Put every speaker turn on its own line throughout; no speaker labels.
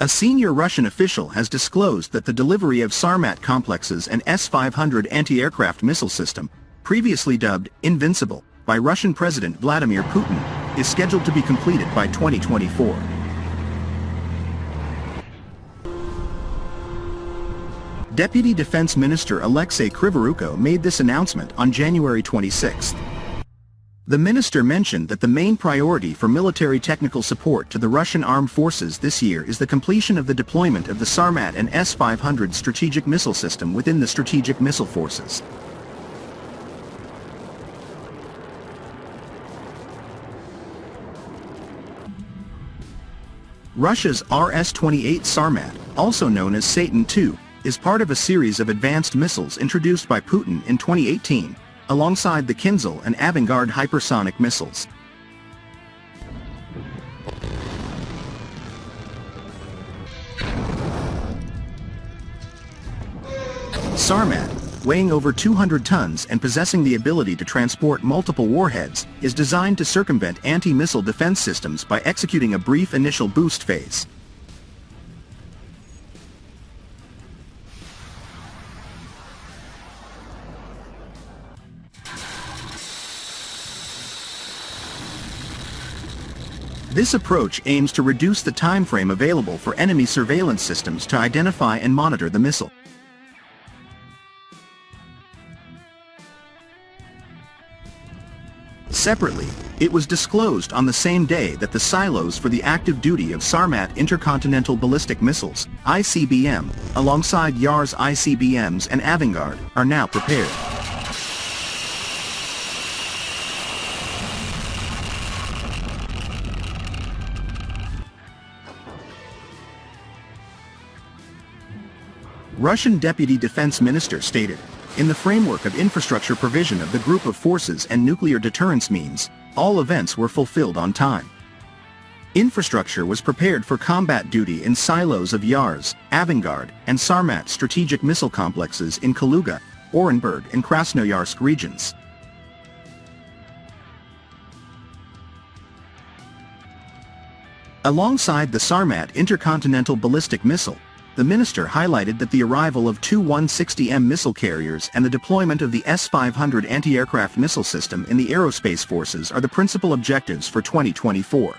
A senior Russian official has disclosed that the delivery of Sarmat complexes and S-500 anti-aircraft missile system, previously dubbed Invincible by Russian President Vladimir Putin, is scheduled to be completed by 2024. Deputy Defense Minister Alexei Krivoruko made this announcement on January 26. The minister mentioned that the main priority for military technical support to the Russian armed forces this year is the completion of the deployment of the Sarmat and S-500 strategic missile system within the strategic missile forces. Russia's RS-28 Sarmat, also known as Satan II, is part of a series of advanced missiles introduced by Putin in 2018, alongside the Kinzhal and Avangard hypersonic missiles. Sarmat, weighing over 200 tons and possessing the ability to transport multiple warheads, is designed to circumvent anti-missile defense systems by executing a brief initial boost phase. This approach aims to reduce the time frame available for enemy surveillance systems to identify and monitor the missile. Separately, it was disclosed on the same day that the silos for the active duty of Sarmat intercontinental ballistic missiles, ICBM, alongside Yar's ICBMs and Avangard, are now prepared. Russian Deputy Defense Minister stated, "In the framework of infrastructure provision of the group of forces and nuclear deterrence means, all events were fulfilled on time. Infrastructure was prepared for combat duty in silos of Yars, Avangard, and Sarmat strategic missile complexes in Kaluga, Orenburg and Krasnoyarsk regions." Alongside the Sarmat intercontinental ballistic missile, the minister highlighted that the arrival of two 160M missile carriers and the deployment of the S-500 anti-aircraft missile system in the aerospace forces are the principal objectives for 2024.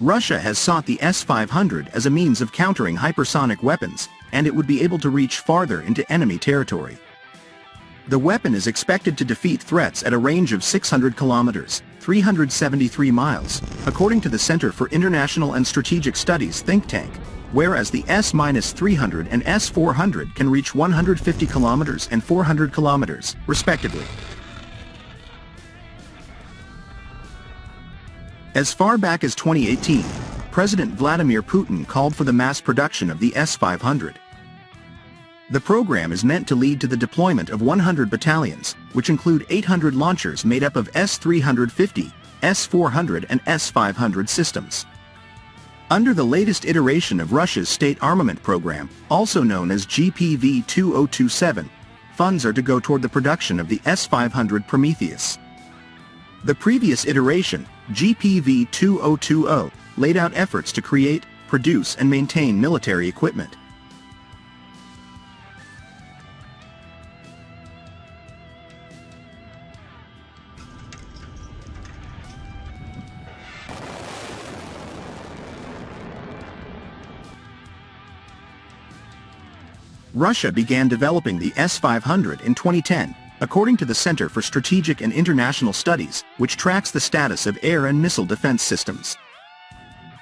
Russia has sought the S-500 as a means of countering hypersonic weapons, and it would be able to reach farther into enemy territory. The weapon is expected to defeat threats at a range of 600 kilometers, 373 miles, according to the Center for International and Strategic Studies think tank, whereas the S-300 and S-400 can reach 150 kilometers and 400 kilometers, respectively. As far back as 2018, President Vladimir Putin called for the mass production of the S-500. The program is meant to lead to the deployment of 100 battalions, which include 800 launchers made up of S-350, S-400 and S-500 systems. Under the latest iteration of Russia's state armament program, also known as GPV-2027, funds are to go toward the production of the S-500 Prometheus. The previous iteration, GPV-2020, laid out efforts to create, produce and maintain military equipment. Russia began developing the S-500 in 2010, according to the Center for Strategic and International Studies, which tracks the status of air and missile defense systems.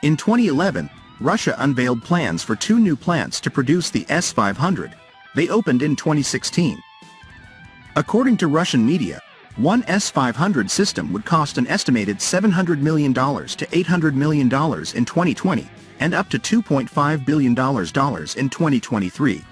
In 2011, Russia unveiled plans for two new plants to produce the S-500. They opened in 2016. According to Russian media, one S-500 system would cost an estimated $700 million to $800 million in 2020, and up to $2.5 billion in 2023.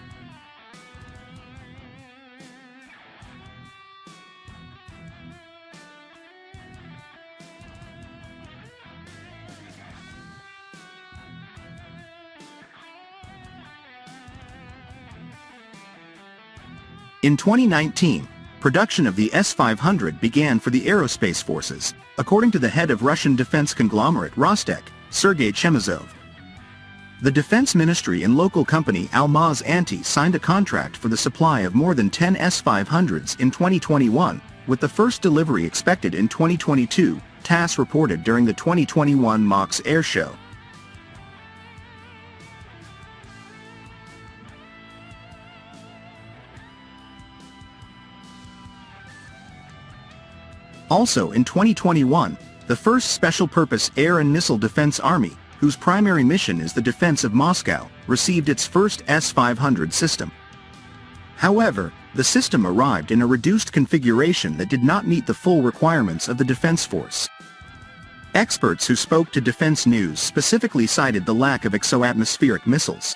In 2019, production of the S-500 began for the aerospace forces, according to the head of Russian defense conglomerate Rostec, Sergei Chemezov. The defense ministry and local company Almaz Anti signed a contract for the supply of more than 10 S-500s in 2021, with the first delivery expected in 2022, TASS reported during the 2021 MAKS Air Show. Also in 2021, the first special-purpose air and missile defense army, whose primary mission is the defense of Moscow, received its first S-500 system. However, the system arrived in a reduced configuration that did not meet the full requirements of the defense force. Experts who spoke to Defense News specifically cited the lack of exo-atmospheric missiles.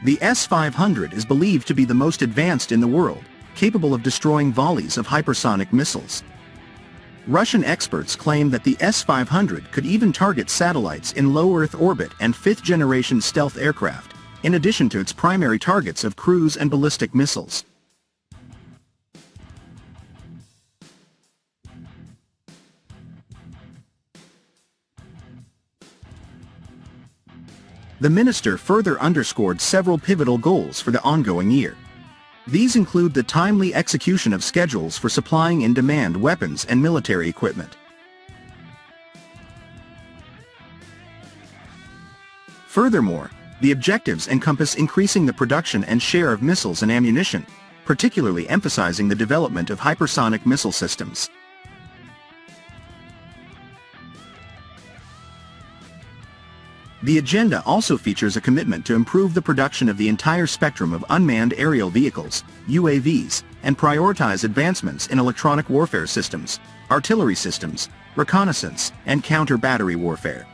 The S-500 is believed to be the most advanced in the world, capable of destroying volleys of hypersonic missiles. Russian experts claim that the S-500 could even target satellites in low Earth orbit and fifth-generation stealth aircraft, in addition to its primary targets of cruise and ballistic missiles. The minister further underscored several pivotal goals for the ongoing year. These include the timely execution of schedules for supplying in-demand weapons and military equipment. Furthermore, the objectives encompass increasing the production and share of missiles and ammunition, particularly emphasizing the development of hypersonic missile systems. The agenda also features a commitment to improve the production of the entire spectrum of unmanned aerial vehicles, UAVs, and prioritize advancements in electronic warfare systems, artillery systems, reconnaissance, and counter-battery warfare.